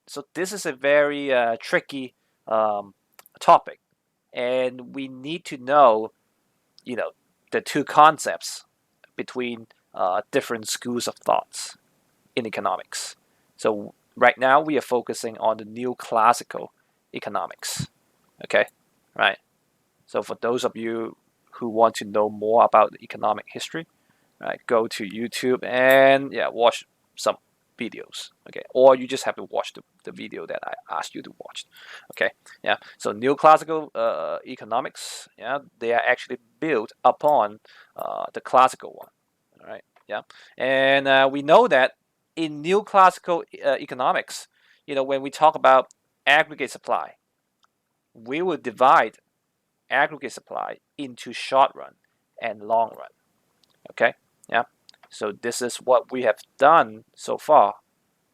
So this is a very tricky topic, and we need to know, the two concepts between different schools of thoughts in economics. So right now we are focusing on the neoclassical economics. Okay, right. So for those of you who want to know more about economic history, right, go to YouTube and watch some videos. Okay, or you just have to watch the video that I asked you to watch. Okay, yeah. So neoclassical economics, they are actually built upon the classical one. All right, yeah, and we know that in neoclassical economics, when we talk about aggregate supply, we will divide aggregate supply into short run and long run. Okay, yeah. So this is what we have done so far.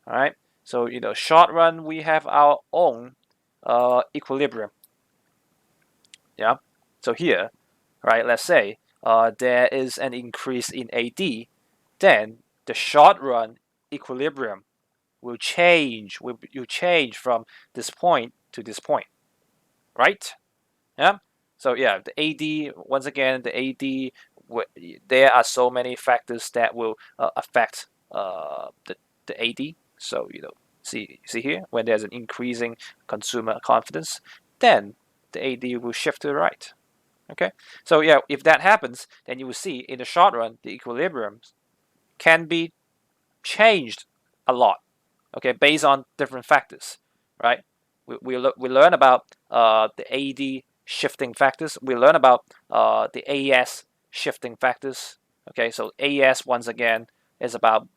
All right. So short run we have our own equilibrium. Yeah. So here, right? Let's say there is an increase in AD, then the short run equilibrium will change. Will change from this point to this point, right? Yeah. So yeah, the AD, once again, the AD, there are so many factors that will affect the AD. So see here, when there's an increasing consumer confidence, then the AD will shift to the right. Okay. So yeah, if that happens, then you will see in the short run the equilibrium can be changed a lot. Okay, based on different factors, right? We learn about the AD shifting factors. We learn about the AS shifting factors. Okay, so AS once again is about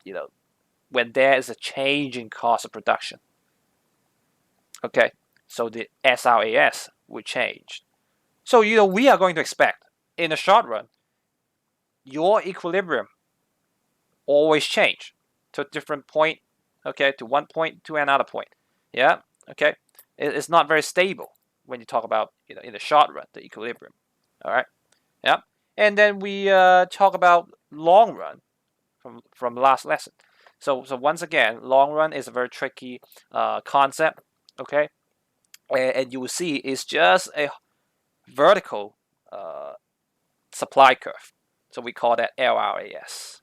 when there is a change in cost of production. Okay, so the SRAS will change. So we are going to expect in the short run your equilibrium always change to a different point. Okay, to one point to another point. Yeah. Okay, it's not very stable when you talk about in the short run the equilibrium. All right. Yeah. And then we talk about long run from last lesson. So once again, long run is a very tricky concept. Okay, and you will see it's just a vertical supply curve. So we call that LRAS.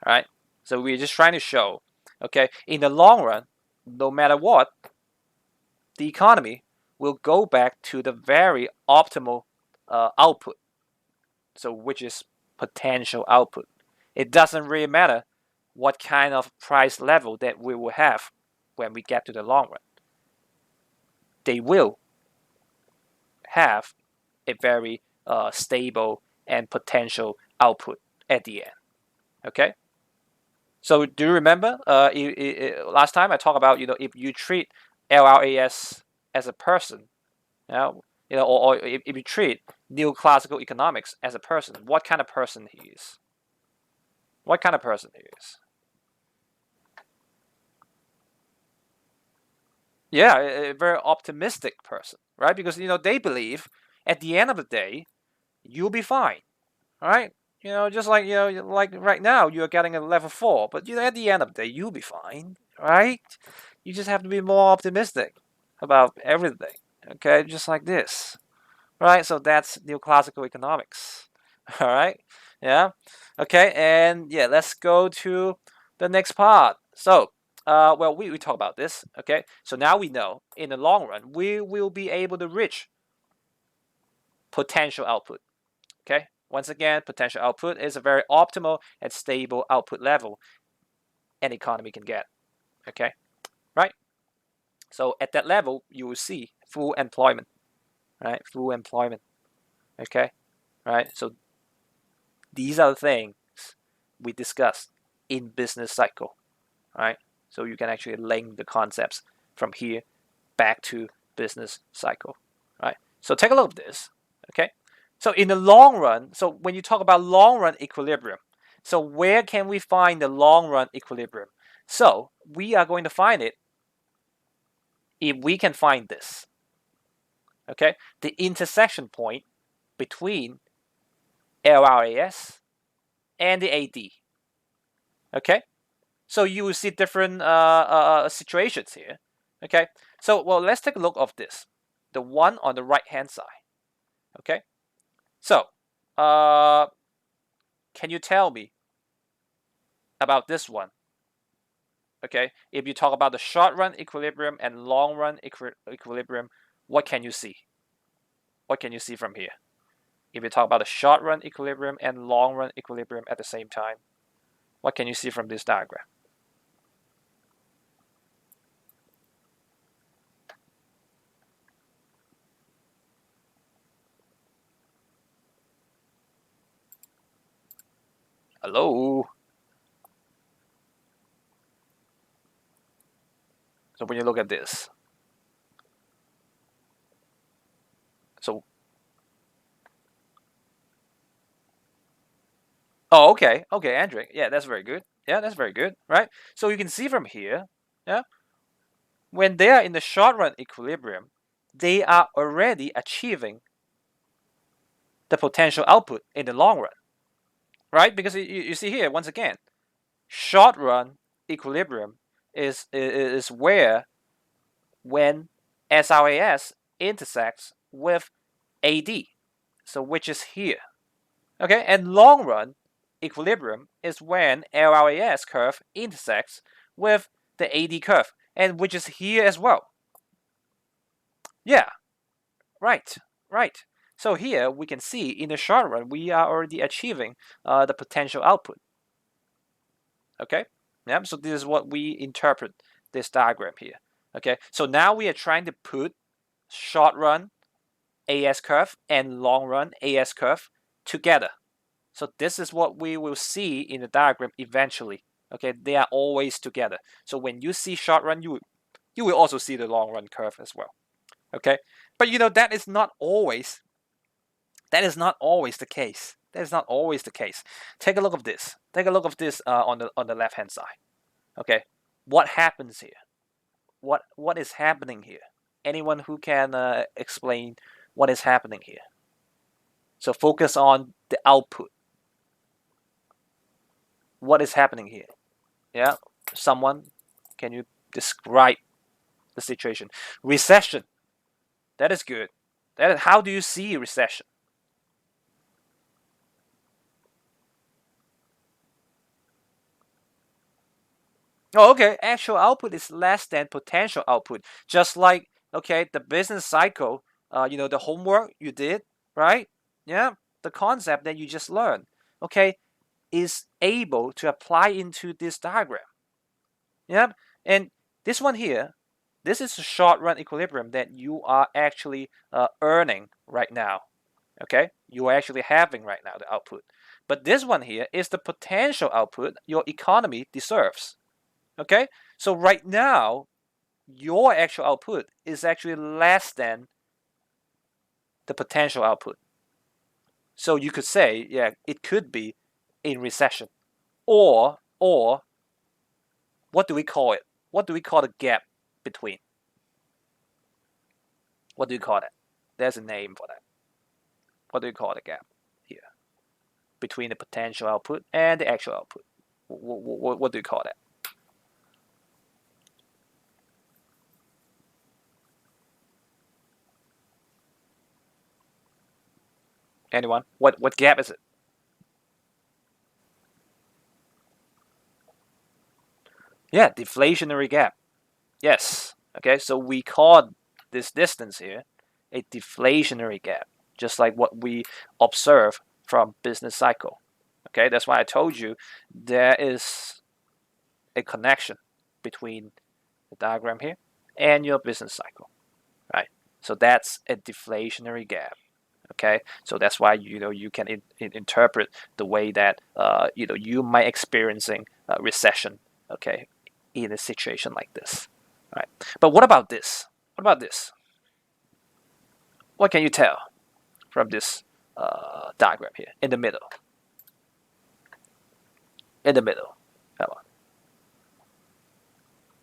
All right. So we're just trying to show, okay, in the long run, no matter what, the economy will go back to the very optimal output. So which is potential output. It doesn't really matter what kind of price level that we will have when we get to the long run. They will have a very stable and potential output at the end. Okay. So do you remember last time I talked about if you treat LRAS as a person, or if you treat neoclassical economics as a person, what kind of person he is? What kind of person he is? Yeah, a very optimistic person, right? Because they believe at the end of the day you'll be fine, right? Just like like right now you're getting a level 4, but at the end of the day you'll be fine, right? You just have to be more optimistic about everything. Okay, just like this, right? So that's neoclassical economics. All right, yeah, okay, and yeah, let's go to the next part. So, well, we talk about this. Okay, so now we know in the long run we will be able to reach potential output. Okay, once again, potential output is a very optimal and stable output level an economy can get. Okay, right? So at that level, you will see full employment, right? Full employment. Okay, right? So these are the things we discussed in business cycle, right? So you can actually link the concepts from here back to business cycle, right? So take a look at this, okay? So in the long run, so when you talk about long run equilibrium, so where can we find the long run equilibrium? So we are going to find it if we can find this, okay? The intersection point between LRAS and the AD, okay? So you will see different situations here. Okay, so well, let's take a look of this, the one on the right hand side. Okay, so can you tell me about this one? Okay, if you talk about the short run equilibrium and long run equilibrium, what can you see? What can you see from here? If you talk about the short run equilibrium and long run equilibrium at the same time, what can you see from this diagram? Hello? So when you look at this, so oh, okay, okay, Andrew, yeah, that's very good. Yeah, that's very good, right? So you can see from here, yeah, when they are in the short run equilibrium, they are already achieving the potential output in the long run, right? Because you see here, once again, short run equilibrium is where when SRAS intersects with AD, so which is here. Okay, and long run equilibrium is when LRAS curve intersects with the AD curve, and which is here as well. Yeah, right, right. So here we can see in the short run we are already achieving the potential output. Okay, yeah. So this is what we interpret this diagram here. Okay, so now we are trying to put short run AS curve and long run AS curve together. So this is what we will see in the diagram eventually. Okay, they are always together. So when you see short run, you will also see the long run curve as well. Okay, but that is not always the case. That is not always the case. Take a look of this. Take a look of this on the left hand side. Okay, what happens here? What is happening here? Anyone who can explain what is happening here? So focus on the output. What is happening here? Yeah, someone, can you describe the situation? Recession. That is good. How do you see recession? Oh, okay. Actual output is less than potential output. Just like, okay, the business cycle, the homework you did, right? Yeah, the concept that you just learned, okay, is able to apply into this diagram. Yeah, and this one here, this is a short run equilibrium that you are actually earning right now. Okay, you are actually having right now the output. But this one here is the potential output your economy deserves. Okay, so right now your actual output is actually less than the potential output. So you could say, yeah, it could be in recession, or what do we call it? What do we call the gap between? What do you call that? There's a name for that. What do you call the gap here between the potential output and the actual output? What do you call that? Anyone? What gap is it? Yeah, deflationary gap. Yes. Okay, so we call this distance here a deflationary gap, just like what we observe from business cycle. Okay, that's why I told you there is a connection between the diagram here and your business cycle, right? So that's a deflationary gap. Okay, so that's why you can interpret the way that you might experiencing recession. Okay, in a situation like this, right? But what about this? What about this? What can you tell from this diagram here in the middle? In the middle, come on.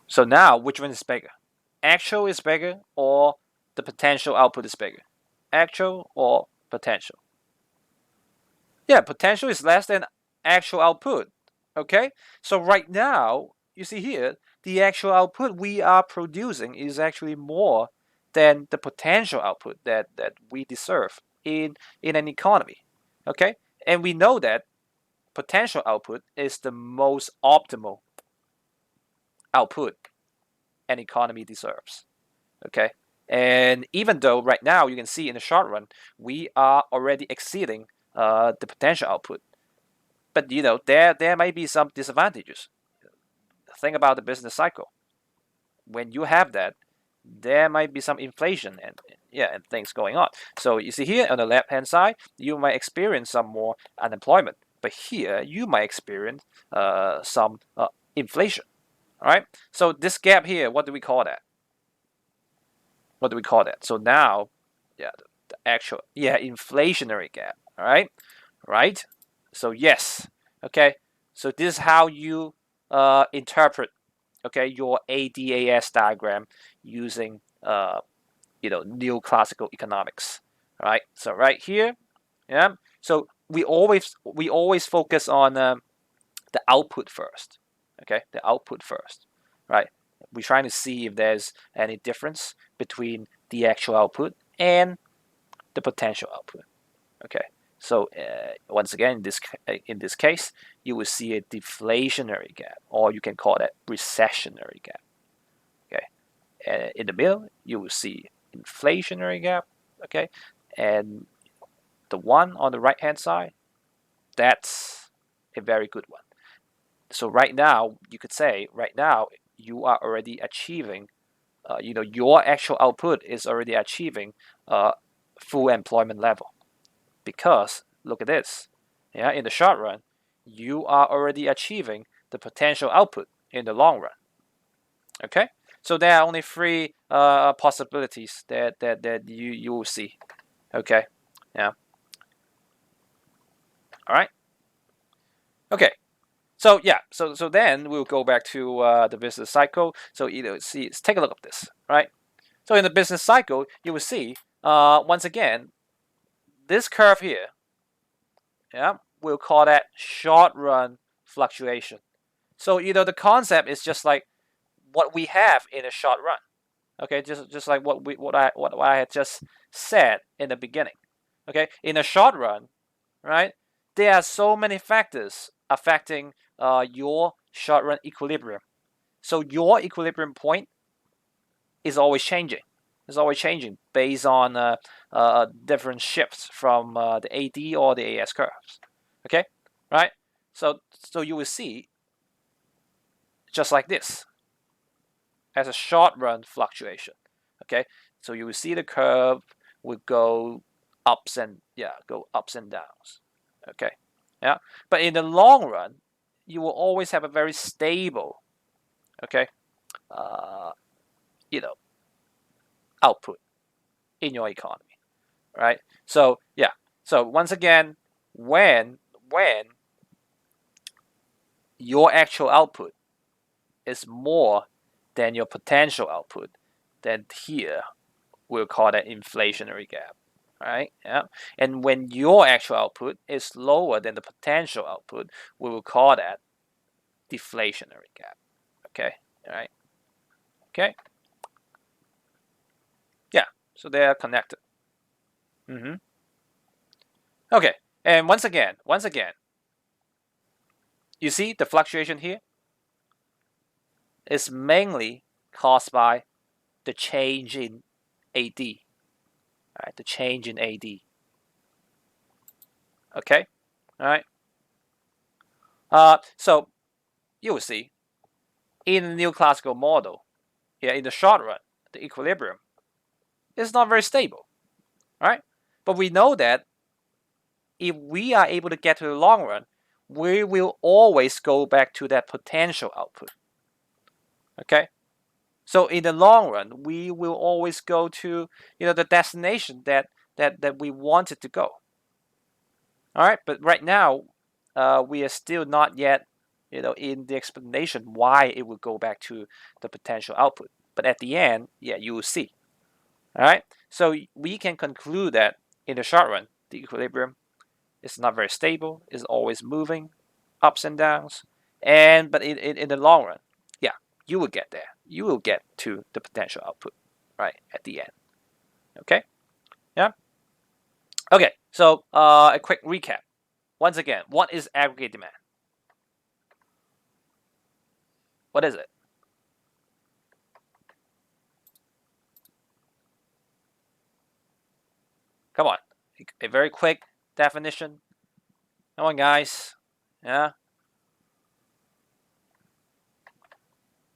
So now, which one is bigger? Actual is bigger, or the potential output is bigger? Actual or potential? Yeah, potential is less than actual output. Okay, so right now you see here the actual output we are producing is actually more than the potential output that we deserve in an economy. Okay, and we know that potential output is the most optimal output an economy deserves. Okay, and even though right now you can see in the short run we are already exceeding the potential output, but there might be some disadvantages. Think about the business cycle. When you have that, there might be some inflation and things going on. So you see here on the left hand side, you might experience some more unemployment, but here you might experience some inflation. All right. So this gap here, what do we call that? What do we call that? So now, the actual inflationary gap. All right. Right. So yes. Okay. So this is how you interpret your ADAS diagram using neoclassical economics. All right. So right here, yeah. So we always focus on the output first. Okay, the output first, right? We're trying to see if there's any difference between the actual output and the potential output. Okay, so once again, in this case, you will see a deflationary gap, or you can call that recessionary gap. Okay, and in the middle, you will see inflationary gap. Okay, and the one on the right hand side, that's a very good one. So right now, you could say right now you are already achieving, your actual output is already achieving full employment level, because look at this, yeah, in the short run, you are already achieving the potential output in the long run. Okay, so there are only three possibilities that you will see. Okay, yeah, all right, okay. So yeah, so then we'll go back to the business cycle. So let's take a look at this, right? So in the business cycle, you will see once again this curve here. Yeah, we'll call that short run fluctuation. So the concept is just like what we have in a short run. Okay, just like what I had just said in the beginning. Okay, in a short run, right? There are so many factors affecting your short run equilibrium. So your equilibrium point is always changing. It's always changing based on different shifts from the AD or the AS curves. Okay, right? So you will see just like this as a short run fluctuation. Okay, so you will see the curve will go ups and downs. Okay, yeah, but in the long run, you will always have a very stable, okay, uh, output in your economy, right? So yeah, so once again, when your actual output is more than your potential output, then here we'll call that inflationary gap, right? Yeah, and when your actual output is lower than the potential output, we will call that deflationary gap. Okay, all right, okay, yeah, so they are connected. Mm-hmm. Okay, and once again, you see the fluctuation here is mainly caused by the change in AD, right? The change in AD. Okay, all right. So you will see in the neoclassical model, yeah, in the short run, the equilibrium is not very stable, right? But we know that if we are able to get to the long run, we will always go back to that potential output. Okay, so in the long run, we will always go to the destination that we wanted to go. All right, but right now, we are still not yet in the explanation why it will go back to the potential output. But at the end, yeah, you will see. All right, so we can conclude that in the short run, the equilibrium is not very stable, is always moving ups and downs, but in the long run, yeah, you will get there. You will get to the potential output, right, at the end. Okay? Yeah? Okay, so a quick recap. Once again, what is aggregate demand? What is it? Come on. A very quick definition. Come on, guys. Yeah?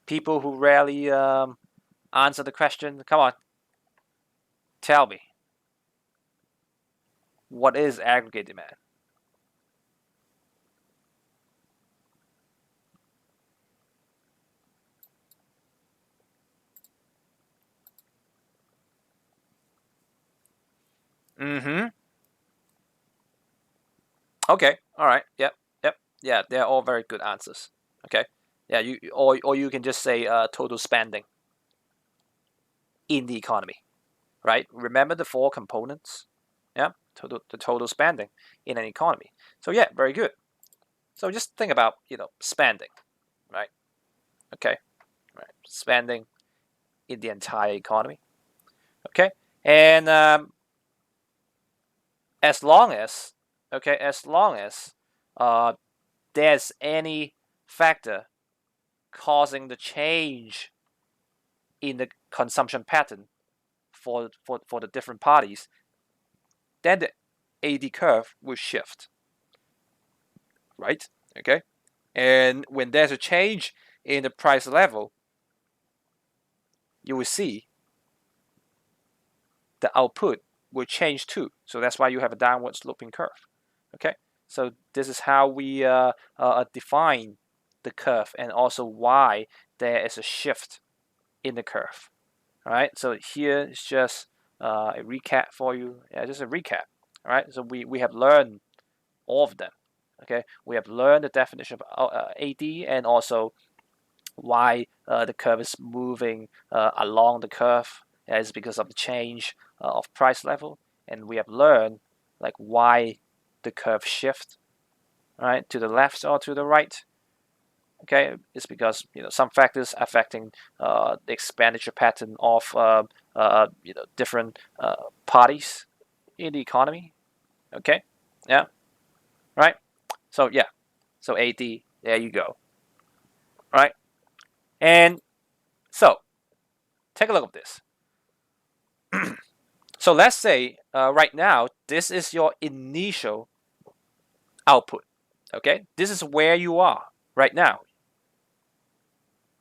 People who rarely answer the question, come on. Tell me. What is aggregate demand? Mm-hmm. Okay. All right. Yep. Yep. Yeah, they're all very good answers. Okay. Yeah, or you can just say total spending in the economy, right? Remember the four components? Yeah, the total spending in an economy. So yeah, very good. So just think about spending, right? Okay, right, spending in the entire economy. Okay, and as long as uh, there's any factor causing the change in the consumption pattern for the different parties, then the AD curve will shift, right? Okay, and when there's a change in the price level, you will see the output will change too. So that's why you have a downward sloping curve. Okay, so this is how we define the curve, and also why there is a shift in the curve. All right, so here is just a recap for you. Yeah, just a recap. All right, so we have learned all of them. Okay, we have learned the definition of AD, and also why the curve is moving along the curve is because of the change of price level, and we have learned like why the curve shift, right, to the left or to the right. Okay, it's because some factors affecting the expenditure pattern of different parties in the economy. Okay, yeah, right. So yeah, so AD, there you go, right? And so take a look at this. So let's say right now this is your initial output. Okay, this is where you are right now,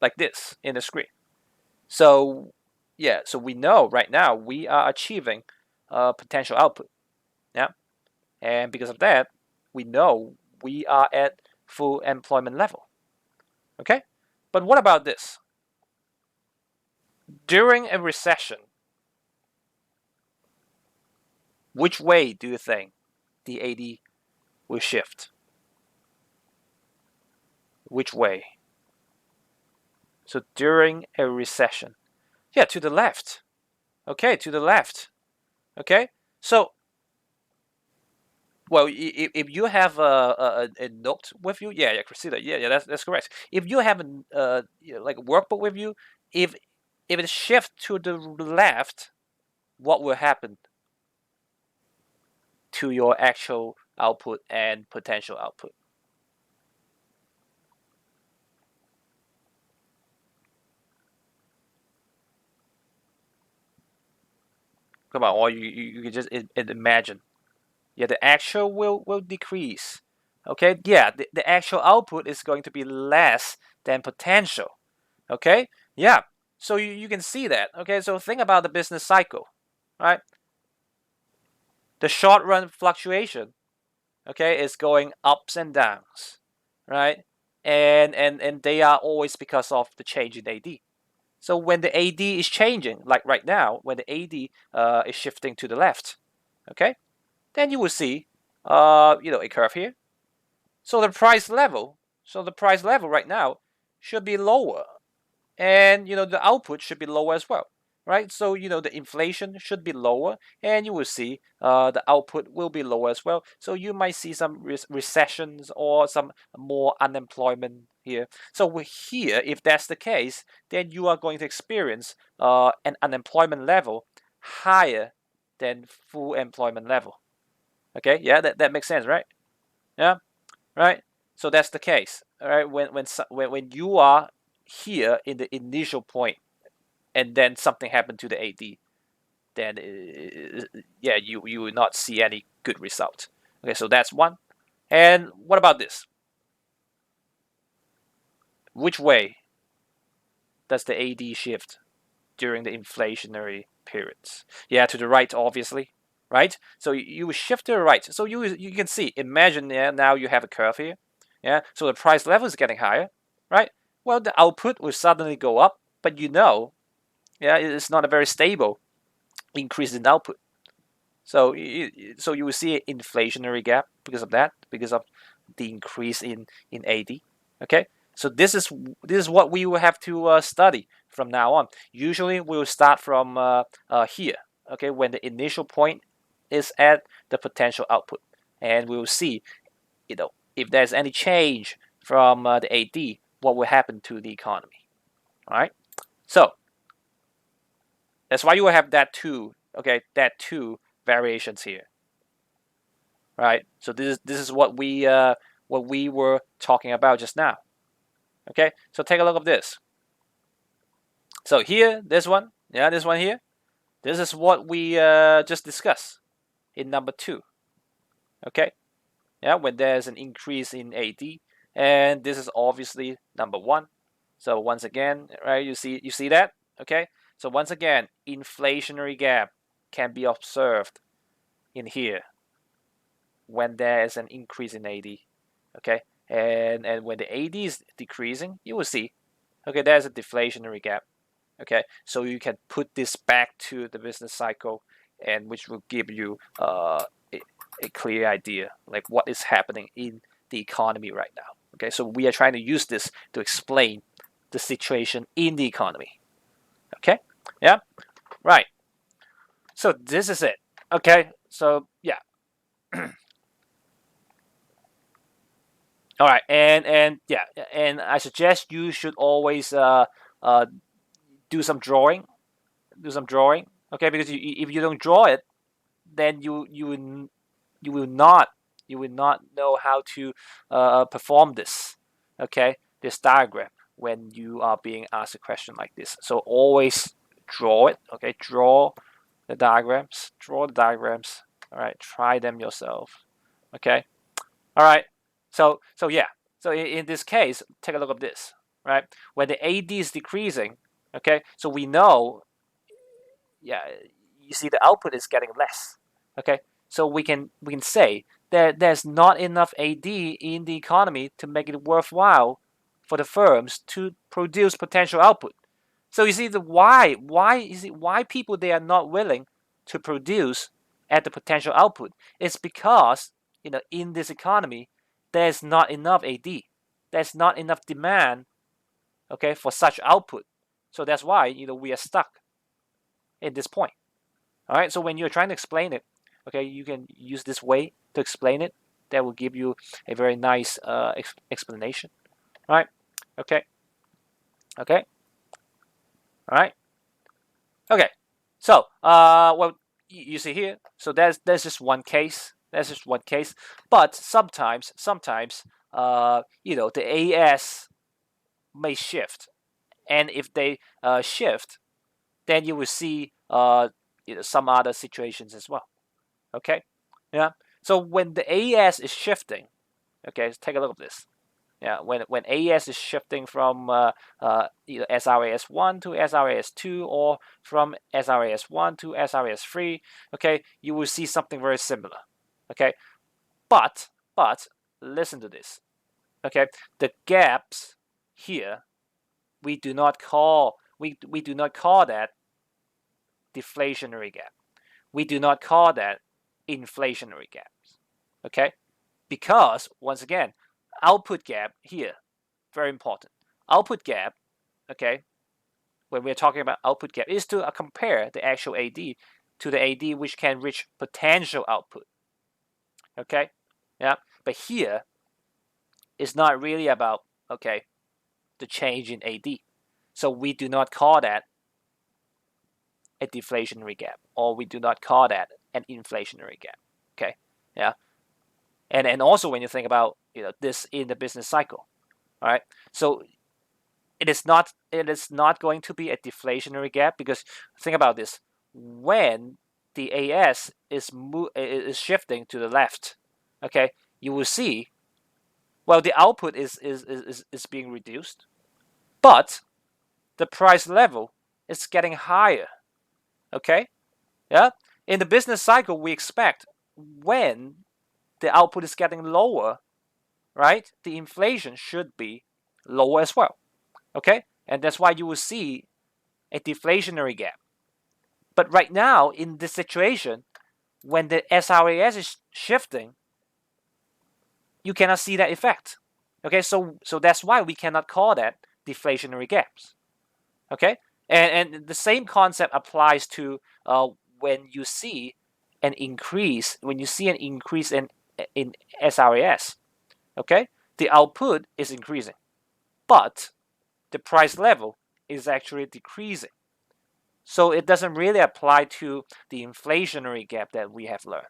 like this in the screen. So yeah, so we know right now we are achieving potential output. Yeah, and because of that, we know we are at full employment level. Okay, but what about this? During a recession, which way do you think the AD will shift? Which way? So during a recession, yeah, to the left. Okay, to the left. Okay, so well, if you have a note with you, yeah, Christina, yeah, that's correct. If you have a like a workbook with you, if it shifts to the left, what will happen to your actual output and potential output? Come on, or you can just imagine. Yeah, the actual will decrease. Okay, yeah, the actual output is going to be less than potential. Okay, yeah, so you can see that. Okay, so think about the business cycle, right? The short run fluctuation, okay, is going ups and downs, right? And they are always because of the change in AD. So when the AD is changing, like right now, when the AD is shifting to the left, okay, then you will see, a curve here. So the price level right now should be lower, and the output should be lower as well, right? So the inflation should be lower, and you will see the output will be lower as well. So you might see some recessions or some more unemployment here. So here, if that's the case, then you are going to experience an unemployment level higher than full employment level. Okay, yeah, that makes sense, right? Yeah, right. So that's the case. All right, when you are here in the initial point, and then something happened to the AD, then yeah, you will not see any good result. Okay, so that's one. And what about this? Which way does the AD shift during the inflationary periods? Yeah, to the right, obviously, right? So you shift to the right. So you can see, imagine, yeah, now you have a curve here. Yeah, so the price level is getting higher, right? Well, the output will suddenly go up, but yeah, it's not a very stable increase in output. So you will see an inflationary gap because of that, because of the increase in AD. Okay, so this is what we will have to study from now on. Usually we will start from here. Okay, when the initial point is at the potential output, and we will see, if there's any change from the AD, what will happen to the economy. All right, so that's why you will have that two. Okay, that two variations here. Right? So this is what we were talking about just now. Okay, so take a look at this. So here, this one, yeah, this one here, this is what we just discussed in number 2. Okay, yeah, when there's an increase in AD, and this is obviously number 1. So once again, right, you see that. Okay, so once again, inflationary gap can be observed in here when there is an increase in AD. Okay, and when the AD is decreasing, you will see, okay, there's a deflationary gap. Okay, so you can put this back to the business cycle, and which will give you a clear idea like what is happening in the economy right now. Okay, so we are trying to use this to explain the situation in the economy. Okay, yeah, right. So this is it. Okay, so yeah. All right, and yeah, and I suggest you should always uh, do some drawing, okay? Because if you don't draw it, then you will not know how to perform this, okay? This diagram when you are being asked a question like this. So always draw it, okay? Draw the diagrams. Draw the diagrams. All right, try them yourself, okay? All right. So yeah. So in this case, take a look at this. Right. When the AD is decreasing, okay. So we know, yeah, you see the output is getting less. Okay. So we can say that there's not enough AD in the economy to make it worthwhile for the firms to produce potential output. So you see the why people they are not willing to produce at the potential output. It's because in this economy there's not enough AD. There's not enough demand, okay, for such output. So that's why we are stuck in this point. All right. So when you're trying to explain it, okay, you can use this way to explain it. That will give you a very nice explanation. All right. Okay. Okay. All right. Okay, so well, you see here. So there's just one case. That's just one case. But sometimes, the AS may shift, and if they shift, then you will see some other situations as well. Okay, yeah. So when the AS is shifting, okay, let's take a look at this. Yeah, when AES is shifting from either SRAS1 to SRAS2 or from SRAS1 to SRAS3, okay, you will see something very similar. Okay, but listen to this. Okay, the gaps here we do not call that deflationary gap. We do not call that inflationary gaps. Okay, because once again, output gap here, very important. Output gap, okay, when we're talking about output gap, is to compare the actual AD to the AD which can reach potential output. Okay, yeah, but here it's not really about, okay, the change in AD. So we do not call that a deflationary gap, or we do not call that an inflationary gap. Okay, yeah, and also when you think about this in the business cycle, all right. So it is not going to be a deflationary gap, because think about this: when the AS is shifting to the left, okay, you will see, well, the output is being reduced, but the price level is getting higher. Okay, yeah. In the business cycle, we expect when the output is getting lower, right, the inflation should be lower as well. Okay, and that's why you will see a deflationary gap. But right now, in this situation, when the SRAS is shifting, you cannot see that effect. Okay, so that's why we cannot call that deflationary gaps. Okay, and the same concept applies to when you see an increase in SRAS. Okay, the output is increasing, but the price level is actually decreasing. So it doesn't really apply to the inflationary gap that we have learned.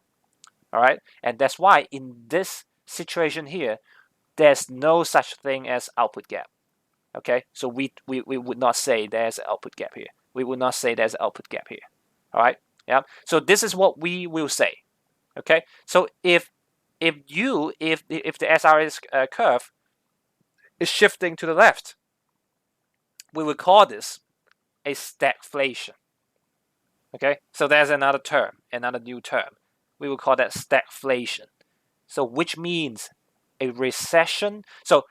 All right, and that's why in this situation here, there's no such thing as output gap. Okay, so we would not say there's an output gap here. We would not say there's an output gap here. All right, yeah. So this is what we will say. Okay, so if the SRS curve is shifting to the left, we will call this a stagflation. Okay, so there's another term, another new term. We will call that stagflation. So which means a recession. So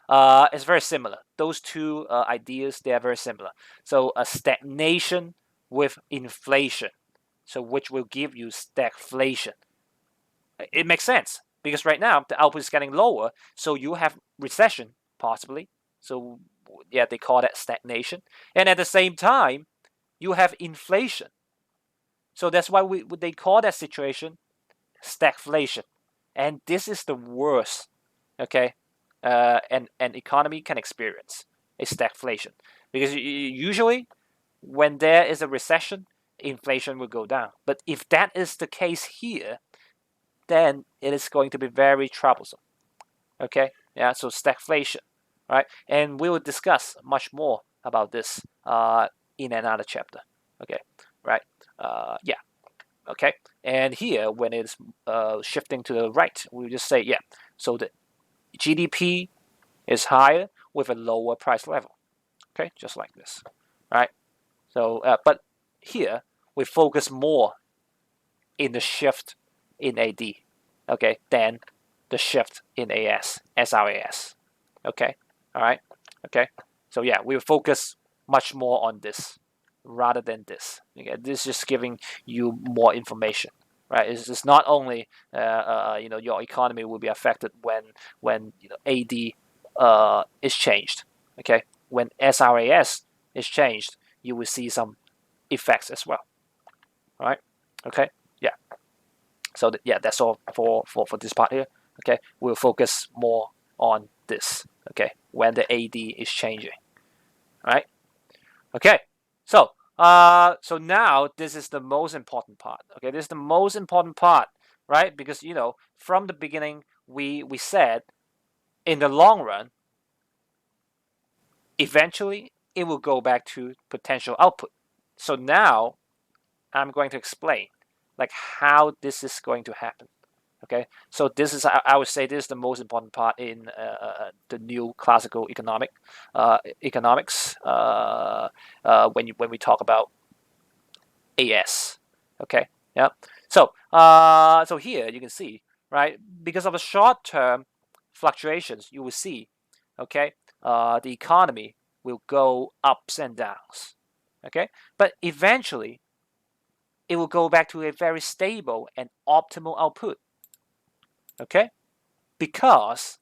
it's very similar. Those two ideas, they are very similar. So a stagnation with inflation, so which will give you stagflation. It makes sense because right now the output is getting lower, so you have recession possibly. So yeah, they call that stagnation, and at the same time, you have inflation. So that's why they call that situation stagflation, and this is the worst. Okay, an economy can experience a stagflation, because usually when there is a recession, inflation will go down. But if that is the case here, then it is going to be very troublesome. Okay, yeah. So stagflation, right? And we will discuss much more about this in another chapter. Okay, right? Yeah. Okay, and here when it's shifting to the right, we just say yeah. So the GDP is higher with a lower price level. Okay, just like this, right? So, but here we focus more in the shift in AD, okay, than the shift in SRAS. Okay, all right, okay. So yeah, we will focus much more on this rather than this. Okay, this is just giving you more information, right? It's just not only your economy will be affected when AD is changed. Okay, when SRAS is changed, you will see some effects as well. All right. Okay. Yeah. So yeah, that's all for this part here. Okay, we'll focus more on this. Okay, when the AD is changing. All right. Okay. So so now this is the most important part. Okay, this is the most important part, right? Because from the beginning we said in the long run, eventually it will go back to potential output. So now I'm going to explain like how this is going to happen. Okay, so this is, I would say, this is the most important part in the new classical economics when we talk about AS. Okay, yeah. So so here you can see, right, because of the short term fluctuations, you will see, okay, the economy will go ups and downs. Okay, but eventually it will go back to a very stable and optimal output. Okay, because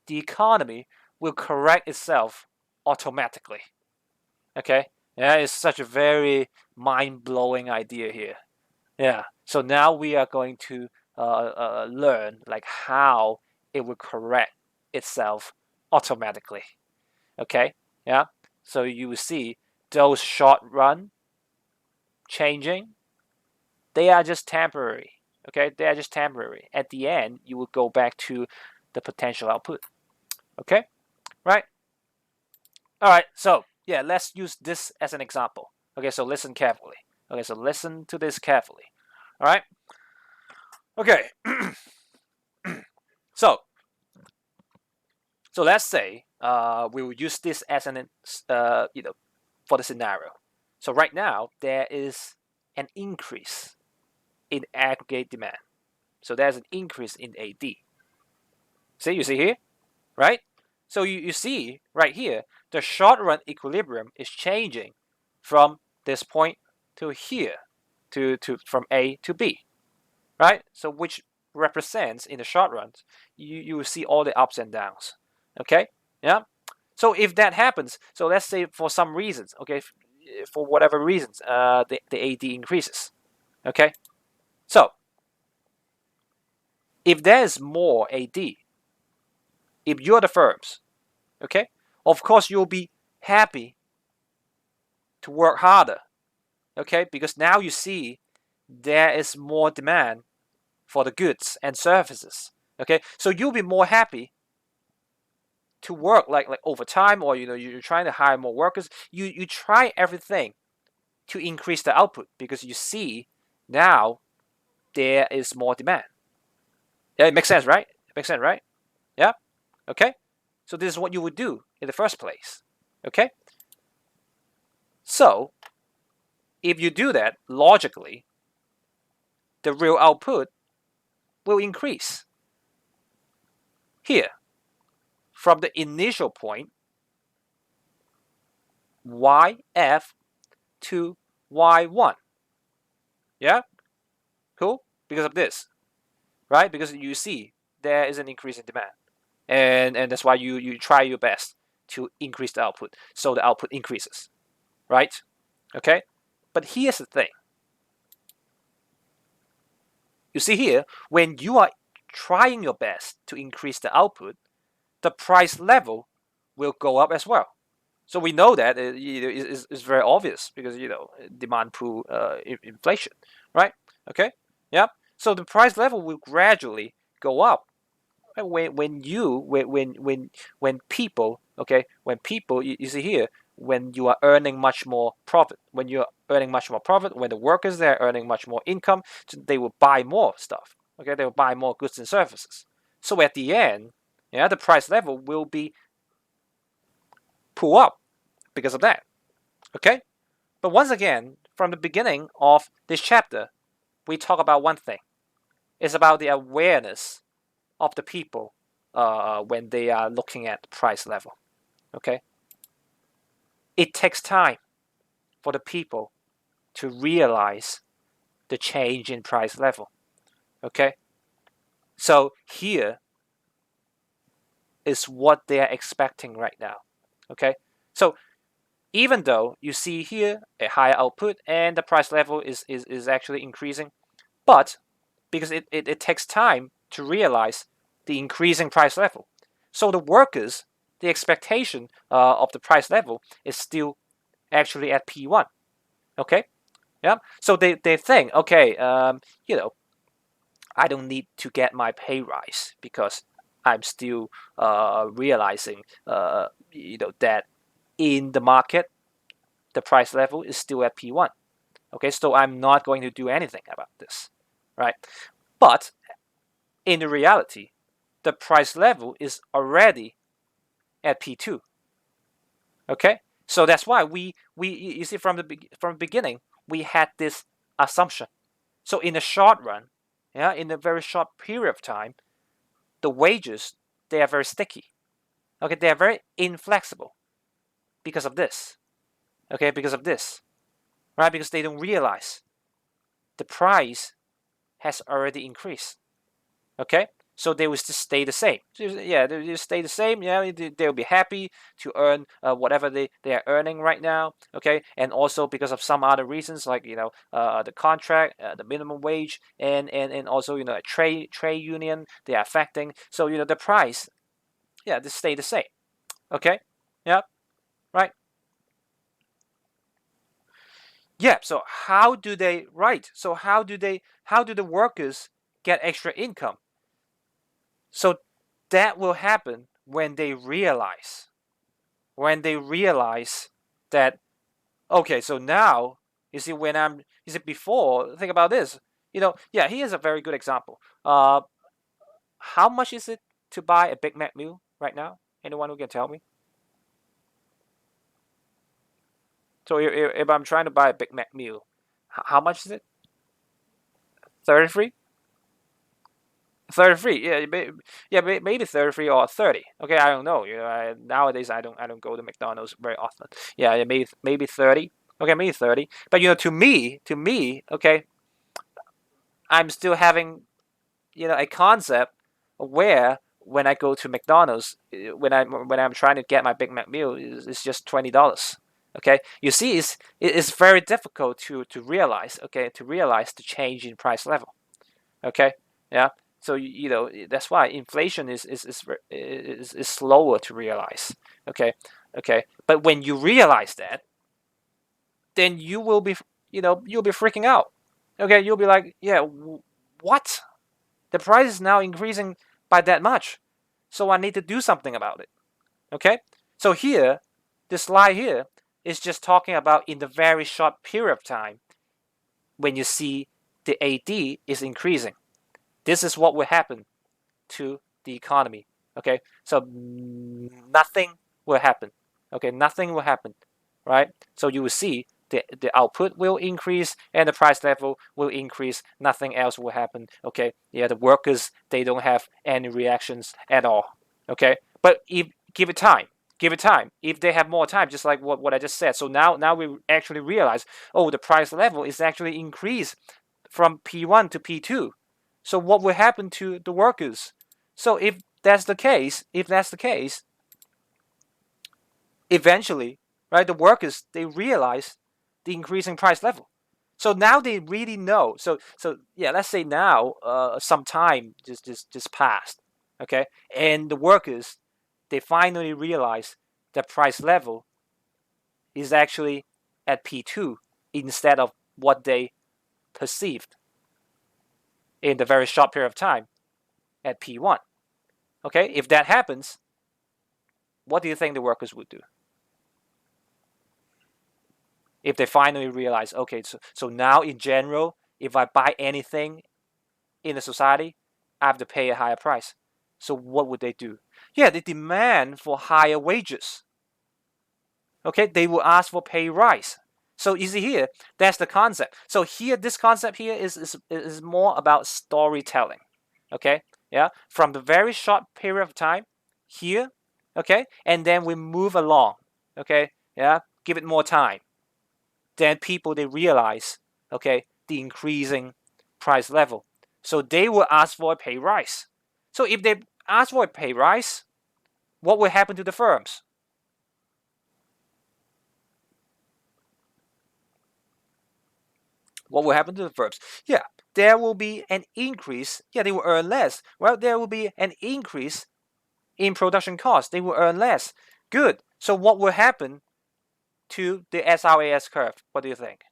the economy will correct itself automatically. Okay, yeah, it's such a very mind-blowing idea here. Yeah, so now we are going to learn like how it will correct itself automatically. Okay, Yeah, so you will see those short run changing, they are just temporary. Okay, they are just temporary. At the end, you will go back to the potential output. Okay, right? All right, so yeah, let's use this as an example. Okay, so listen carefully. Okay, so listen to this carefully. All right. Okay. so so let's say we will use this as an for the scenario. So right now there is an increase in aggregate demand. So there's an increase in AD. See, you see here, right? So you see right here, the short run equilibrium is changing from this point to here, to from A to B, right? So which represents in the short run, you will see all the ups and downs. Okay, yeah. So if that happens, so let's say for some reasons, okay, for whatever reasons, the AD increases. Okay, so if there's more AD, if you're the firms, okay, of course you'll be happy to work harder, okay, because now you see there is more demand for the goods and services, okay, so you'll be more happy to work like overtime, or you're trying to hire more workers. You try everything to increase the output because you see now there is more demand. Yeah, it makes sense, right? It makes sense, right? Yeah. Okay. So this is what you would do in the first place. Okay. So if you do that logically, the real output will increase here from the initial point YF to Y1. Yeah? Cool? Because of this, right? Because you see there is an increase in demand. And that's why you try your best to increase the output so the output increases, right? Okay? But here's the thing. You see here, when you are trying your best to increase the output, the price level will go up as well. So we know that it's very obvious because demand pull inflation, right? Okay, yeah. So the price level will gradually go up when people, okay, when people, you see here, when you are earning much more profit, when you're earning much more profit, when the workers there are earning much more income, so they will buy more stuff. Okay, they will buy more goods and services. So at the end, yeah, the price level will be pull up because of that. Okay, but once again, from the beginning of this chapter, we talk about one thing. It's about the awareness of the people when they are looking at the price level. Okay, it takes time for the people to realize the change in price level. Okay, so here is what they are expecting right now. Okay, so even though you see here a higher output and the price level is actually increasing, but because it takes time to realize the increasing price level. So the workers, the expectation of the price level is still actually at P1. Okay, yeah. So they think, okay, I don't need to get my pay rise because I'm still realizing, that in the market the price level is still at P1. Okay, so I'm not going to do anything about this, right? But in the reality, the price level is already at P2. Okay, so that's why we you see from the beginning we had this assumption. So in the short run, yeah, in a very short period of time, the wages, they are very sticky. Okay, they are very inflexible because of this. Okay, because of this, right? Because they don't realize the price has already increased. Okay, so they will just stay the same. Yeah, they just stay the same. Yeah, they'll be happy to earn whatever they are earning right now. Okay, and also because of some other reasons like the contract, the minimum wage, and also a trade union they are affecting. So the price, yeah, they stay the same. Okay, yeah, right. Yeah. So how do they So how do the workers get extra income? So that will happen when they realize that, okay, so now you see when I'm you see before, think about this. Yeah, here's a very good example. How much is it to buy a Big Mac meal right now? Anyone who can tell me? So if I'm trying to buy a Big Mac meal, how much is it? 33? 33, yeah, maybe 33 or 30. Okay, I don't know. Nowadays I don't go to McDonald's very often. Yeah, maybe 30. Okay, maybe 30. But to me, okay, I'm still having a concept where when I go to McDonald's, when I'm trying to get my Big Mac meal, it's just $20. Okay, you see, it's very difficult to realize. Okay, to realize the change in price level. Okay, yeah. So that's why inflation is slower to realize. Okay, okay. But when you realize that, then you'll be freaking out. Okay, you'll be like, yeah, what? The price is now increasing by that much, so I need to do something about it. Okay, so here, this slide here is just talking about in the very short period of time when you see the AD is increasing. This is what will happen to the economy. Okay, so nothing will happen. Okay, nothing will happen, right? So you will see the output will increase and the price level will increase. Nothing else will happen. Okay, yeah, the workers, they don't have any reactions at all. Okay, but if give it time. If they have more time, just like what I just said. So now we actually realize, oh, the price level is actually increased from P1 to P2. So what will happen to the workers? So if that's the case, eventually, right, the workers, they realize the increasing price level. So now they really know. So yeah, let's say now some time just passed, okay, and the workers, they finally realize that price level is actually at P2 instead of what they perceived in the very short period of time at P1. Okay, if that happens, what do you think the workers would do? If they finally realize, okay, so now in general, if I buy anything in the society, I have to pay a higher price. So what would they do? Yeah, they demand for higher wages. Okay, they will ask for pay rise. So you see here, that's the concept. So here, this concept here is more about storytelling. Okay, yeah, from the very short period of time here, okay, and then we move along. Okay, yeah, give it more time. Then people, they realize, okay, the increasing price level. So they will ask for a pay rise. So if they ask for a pay rise, what will happen to the firms? What will happen to the firms? Yeah, there will be an increase. Yeah, they will earn less. Well, there will be an increase in production costs. They will earn less. Good. So what will happen to the SRAS curve? What do you think?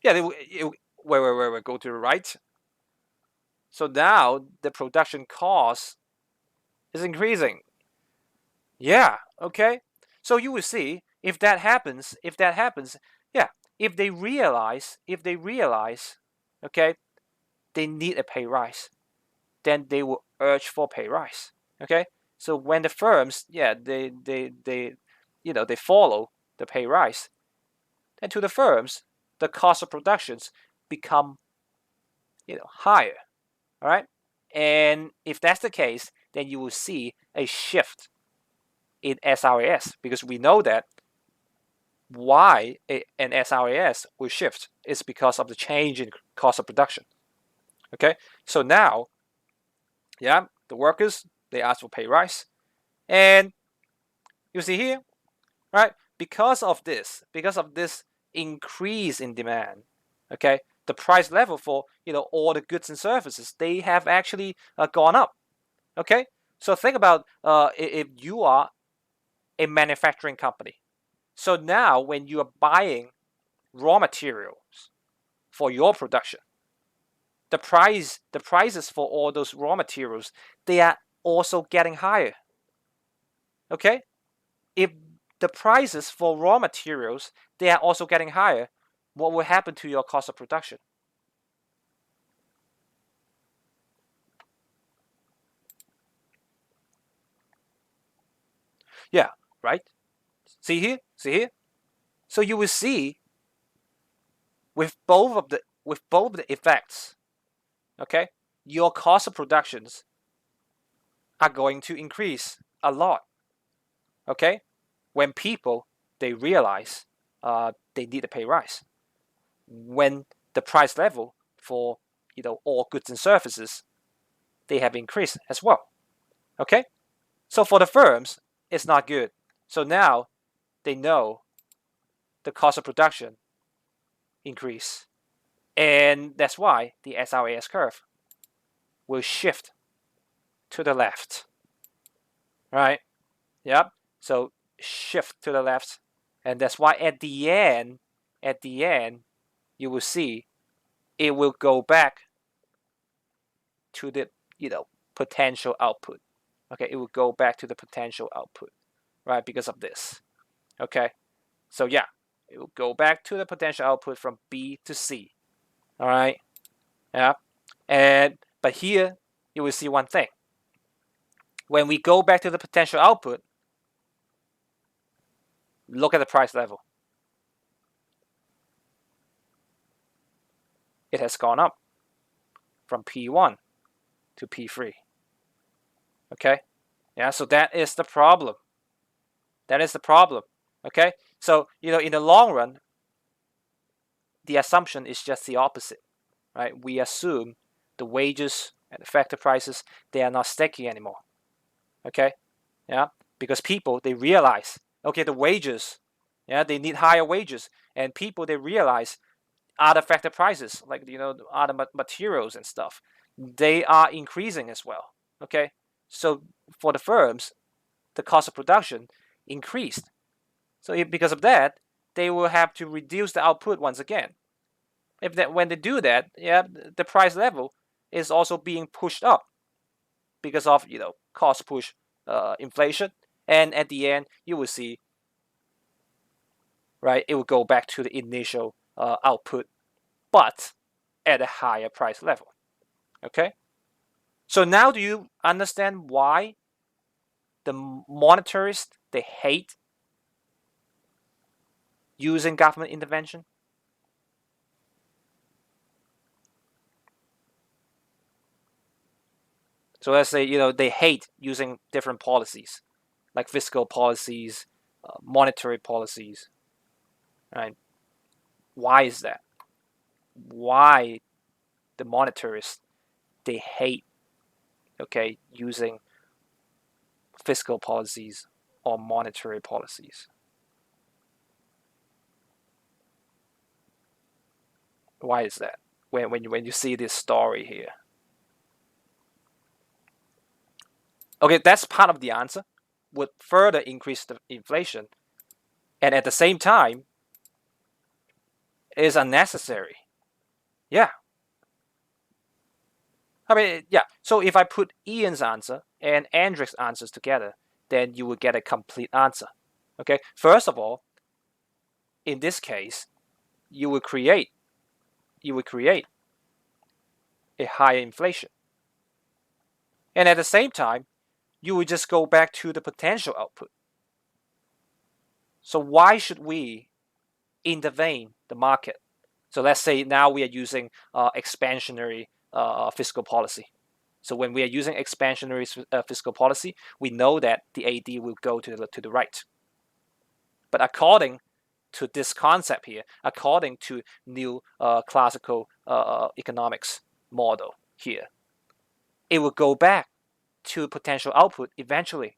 Yeah, wait. Go to the right. So now the production cost is increasing. Yeah, okay. So you will see if that happens, yeah, if they realize, okay, they need a pay rise, then they will urge for pay rise. Okay? So when the firms, yeah, they follow the pay rise, then to the firms, the cost of productions become, higher. All right? And if that's the case, then you will see a shift in SRAS because we know that why an SRAS will shift is because of the change in cost of production. Okay, so now, yeah, the workers, they ask for pay rise, and you see here, right? Because of this increase in demand, okay, the price level for all the goods and services, they have actually gone up. Okay, so think about if you are a manufacturing company. So now when you are buying raw materials for your production, the prices for all those raw materials, they are also getting higher. Okay? If the prices for raw materials, they are also getting higher, what will happen to your cost of production? Yeah, right? See here? See here? So you will see with both of the effects, okay, your cost of productions are going to increase a lot. Okay? When people they realize they need a pay rise. When the price level for all goods and services they have increased as well. Okay? So for the firms, it's not good. So now they know the cost of production increase. And that's why the SRAS curve will shift to the left. Right? Yep. So shift to the left. And that's why at the end, you will see it will go back to the potential output. Okay, it will go back to the potential output, right? Because of this. Okay, so yeah, it will go back to the potential output from B to C. All right, yeah, but here you will see one thing. When we go back to the potential output, look at the price level. It has gone up from P1 to P3. Okay, yeah, so that is the problem. That is the problem. Okay, so in the long run, the assumption is just the opposite, right? We assume the wages and the factor prices they are not sticky anymore. Okay, yeah, because people they realize, okay, the wages, yeah, they need higher wages, and people they realize other factor prices like other materials and stuff, they are increasing as well. Okay, so for the firms, the cost of production increased. So because of that, they will have to reduce the output once again. When they do that, yeah, the price level is also being pushed up because of cost push inflation, and at the end you will see, right, it will go back to the initial output, but at a higher price level. Okay, so now do you understand why the monetarists they hate using government intervention? So let's say they hate using different policies, like fiscal policies, monetary policies, right? Why is that? Why the monetarists they hate using fiscal policies or monetary policies? Why is that? When you see this story here, okay, that's part of the answer. Would further increase the inflation, and at the same time, is unnecessary. Yeah. I mean, yeah. So if I put Ian's answer and Andrew's answers together, then you will get a complete answer. Okay. First of all, in this case, you will create a higher inflation, and at the same time, you will just go back to the potential output. So why should we intervene the market? So let's say now we are using expansionary fiscal policy. So when we are using expansionary fiscal policy, we know that the AD will go to the right. But according to this concept here, according to new classical economics model here, it will go back to potential output eventually.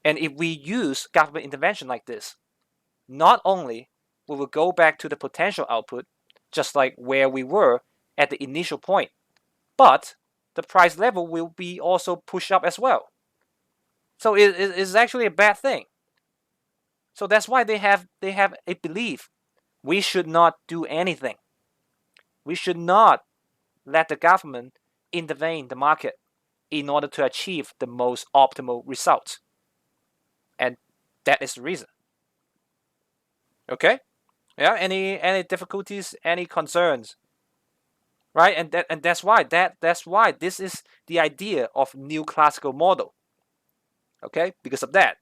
And if we use government intervention like this, not only we will go back to the potential output, just like where we were at the initial point, but the price level will be also pushed up as well. So it's actually a bad thing. So that's why they have a belief we should not do anything. We should not let the government intervene the market in order to achieve the most optimal result. And that is the reason. Okay? Yeah, any difficulties, any concerns? Right? And that's why this is the idea of new classical model. Okay? Because of that.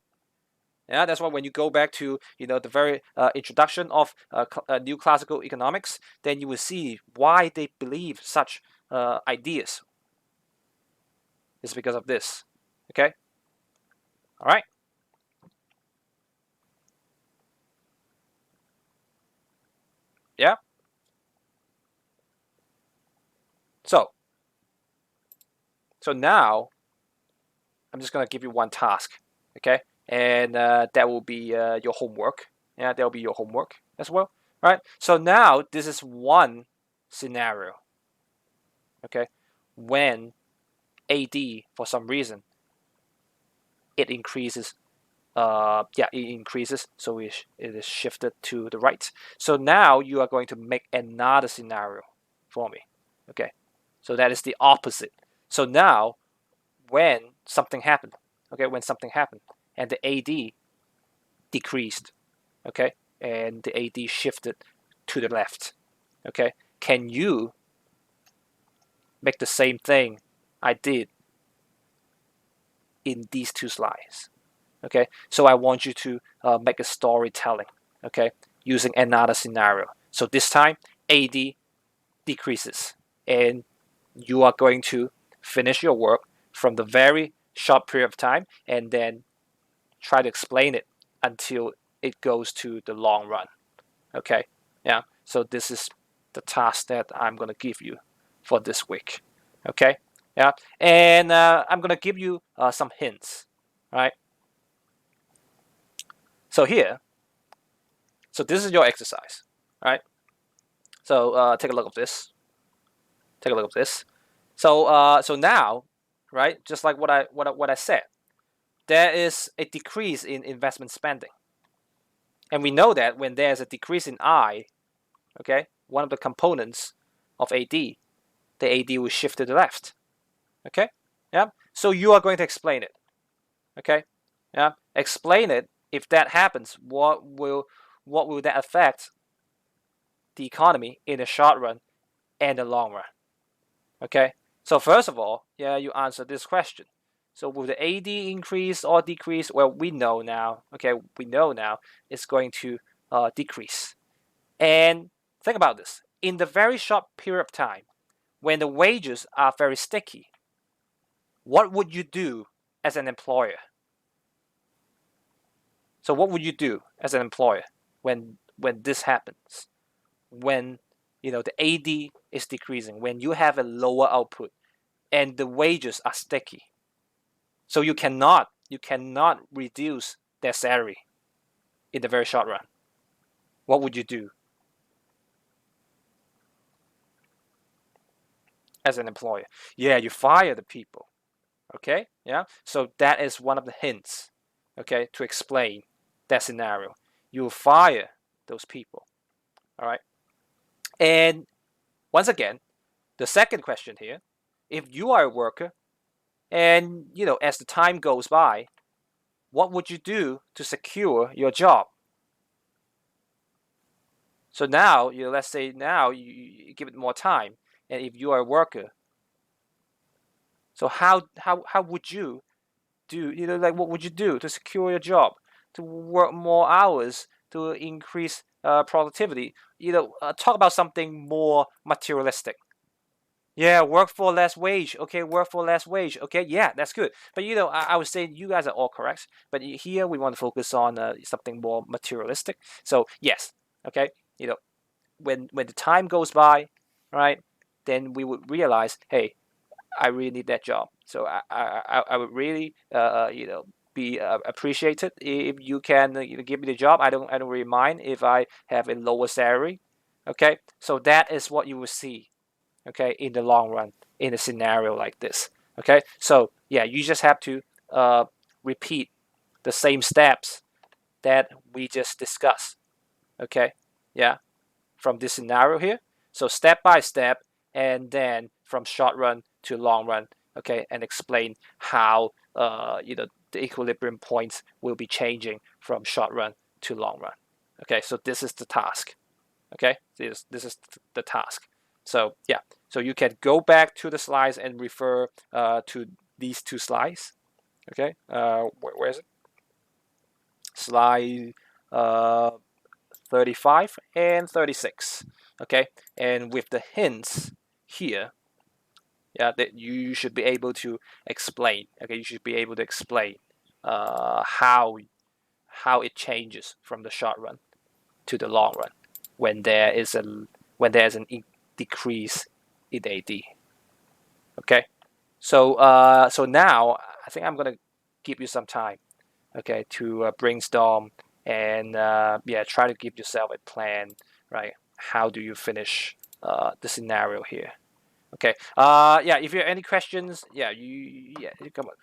Yeah, that's why when you go back to the very introduction of new classical economics, then you will see why they believe such ideas. It's because of this. Okay. All right. Yeah. So now I'm just gonna give you one task. Okay, and that will be your homework. Yeah, that will be your homework as well. All right. So now this is one scenario. Okay, when AD for some reason it increases it increases, so it is shifted to the right. So now you are going to make another scenario for me. Okay, so that is the opposite. So now when something happened, when something happened and the AD decreased, okay, and the AD shifted to the left, okay, can you make the same thing I did in these two slides? Okay, so I want you to make a storytelling, okay, using another scenario. So this time AD decreases and you are going to finish your work from the very short period of time and then try to explain it until it goes to the long run. Okay, yeah, so this is the task that I'm going to give you for this week. Okay, yeah, and I'm going to give you some hints. Right. So here, so this is your exercise. Right. So take a look at this. Take a look at this. So so now, right, just like what I said, there is a decrease in investment spending, and we know that when there's a decrease in I, okay, one of the components of AD, the AD will shift to the left. Okay, yeah. So you are going to explain it. Okay, yeah. Explain it. If that happens, what will that affect the economy in the short run and the long run? Okay. So first of all, yeah, you answer this question. So will the AD increase or decrease? Well, we know now. Okay, we know now it's going to decrease. And think about this: in the very short period of time, when the wages are very sticky, what would you do as an employer? So what would you do as an employer when this happens? When the AD is decreasing, when you have a lower output and the wages are sticky, so you cannot reduce their salary in the very short run. What would you do as an employer? Yeah, you fire the people. Okay, yeah. So that is one of the hints. Okay, to explain that scenario, you fire those people. All right. And once again, the second question here: if you are a worker, and as the time goes by, what would you do to secure your job? So now, let's say now you give it more time, and if you are a worker, so how would you do? Like what would you do to secure your job, to work more hours, to increase productivity? Talk about something more materialistic. Yeah, work for less wage. Okay, work for less wage. Okay, yeah, that's good. But I would say you guys are all correct. But here we want to focus on something more materialistic. So yes, okay, you know, when the time goes by, right, then we would realize, hey, I really need that job. So I would really be appreciated if you can give me the job. I don't really mind if I have a lower salary. Okay, so that is what you will see, okay, in the long run in a scenario like this. Okay, so yeah, you just have to repeat the same steps that we just discussed. Okay, yeah, from this scenario here. So step by step, and then from short run to long run. Okay, and explain how the equilibrium points will be changing from short run to long run. Okay, so this is the task. Okay, this is the task. So yeah, so you can go back to the slides and refer to these two slides. Okay, where is it? Slide 35 and 36. Okay, and with the hints here, yeah, that you should be able to explain. Okay, you should be able to explain how it changes from the short run to the long run when there's an decrease in AD. Okay, so now I think I'm gonna give you some time, okay, to brainstorm and try to give yourself a plan, right? How do you finish the scenario here? Okay. If you have any questions, you come on,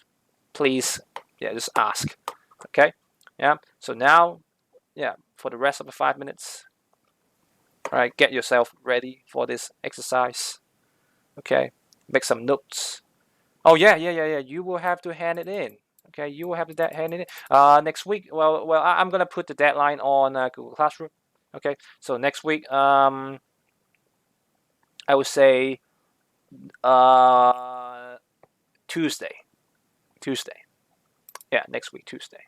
please, just ask. Okay. Yeah. So now, for the rest of the 5 minutes, all right, get yourself ready for this exercise. Okay. Make some notes. Oh yeah. You will have to hand it in. Okay, you will have to hand it in. Next week. Well, I'm gonna put the deadline on Google Classroom. Okay. So next week, I would say, Tuesday. Yeah, next week, Tuesday.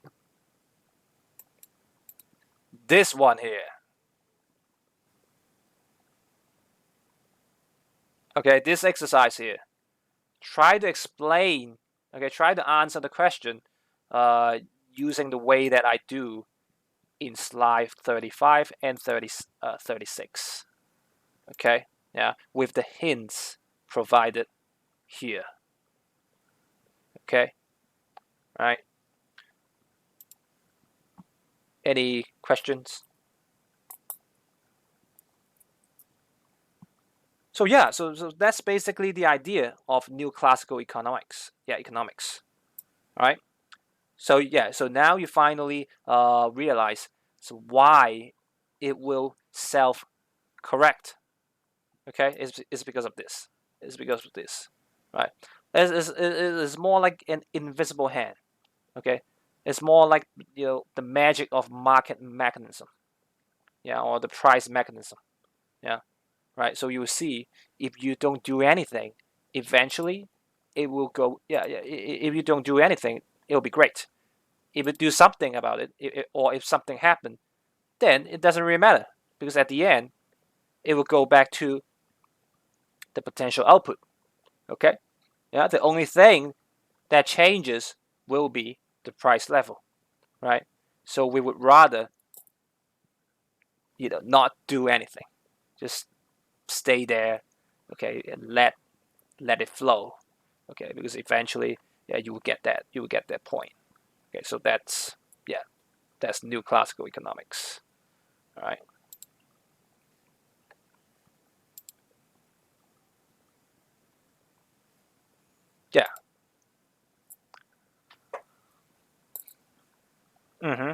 This one here. Okay, this exercise here. Try to explain, okay, try to answer the question using the way that I do in slide 35 and 36. Okay, yeah, with the hints provided here. Okay, right. Any questions? So yeah, so that's basically the idea of new classical economics. Yeah, economics. All right. So yeah, so now you finally realize why it will self-correct. Okay, it's because of this. It's because of this, right? It's more like an invisible hand. Okay, it's more like the magic of market mechanism. Yeah, or the price mechanism. Yeah, right. So you will see if you don't do anything, eventually it will go. Yeah. If you don't do anything, it'll be great. If you do something about it, or if something happened, then it doesn't really matter because at the end, it will go back to the potential output. Okay, yeah. The only thing that changes will be the price level, right? So we would rather, not do anything, just stay there, okay, and let it flow, okay, because eventually, you will get that point. Okay, so that's new classical economics. All right. Yeah. Mm-hmm.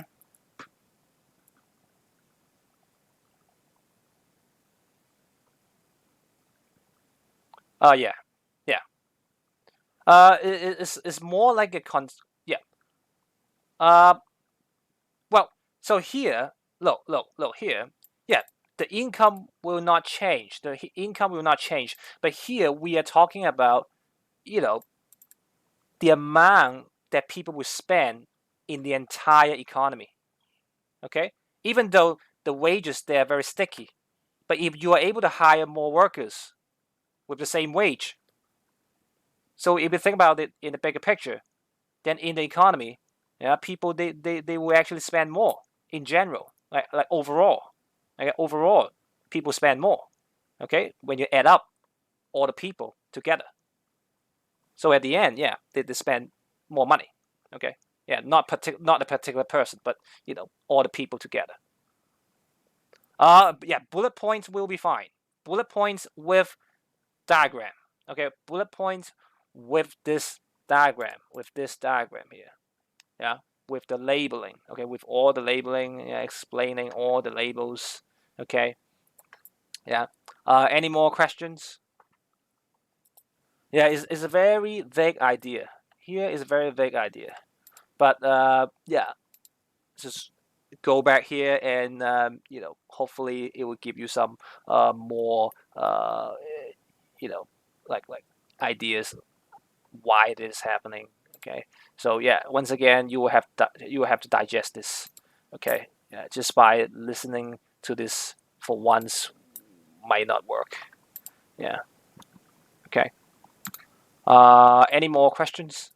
Yeah. Yeah. It's more like a yeah. Uh, well, so here, look here. Yeah, the income will not change. The income will not change. But here we are talking about, you know, the amount that people will spend in the entire economy. Okay, even though the wages they are very sticky, but if you are able to hire more workers with the same wage, so if you think about it in the bigger picture, then in the economy, yeah, people they will actually spend more in general, like overall, overall, people spend more. Okay, when you add up all the people together, so at the end, yeah, they spend more money. Okay, yeah, not a particular person, but all the people together. Yeah, bullet points will be fine. Bullet points with diagram. Okay, bullet points with this diagram here. Yeah, with the labeling. Okay, with all the labeling, yeah, explaining all the labels. Okay. Yeah. Any more questions? Yeah, it's a very vague idea. Here is a very vague idea. But yeah, just go back here and hopefully it will give you some more like ideas why it is happening. Okay, so yeah, once again you will have to digest this. Okay, yeah, just by listening to this for once might not work. Yeah. Okay. Any more questions?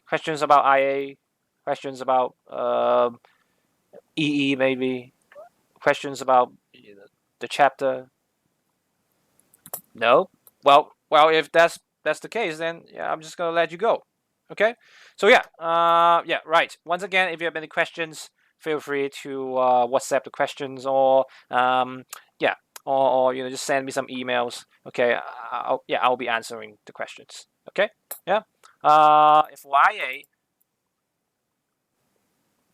Questions about IA? Questions about EE maybe? Questions about the chapter? No. Well, if that's the case, then yeah, I'm just gonna let you go. Okay. So yeah, yeah, right. Once again, if you have any questions, feel free to WhatsApp the questions or yeah, or just send me some emails. Okay. I'll be answering the questions. Okay. Yeah. If YA,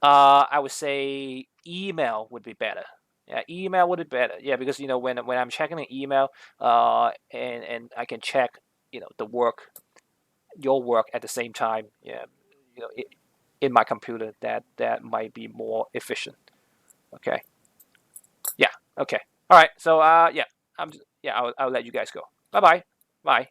I would say email would be better. Yeah, email would be better. Yeah, because when I'm checking an email, and I can check the work, your work at the same time. Yeah, in my computer, that might be more efficient. Okay. Yeah. Okay. All right. So yeah, I'll let you guys go. Bye bye. Bye.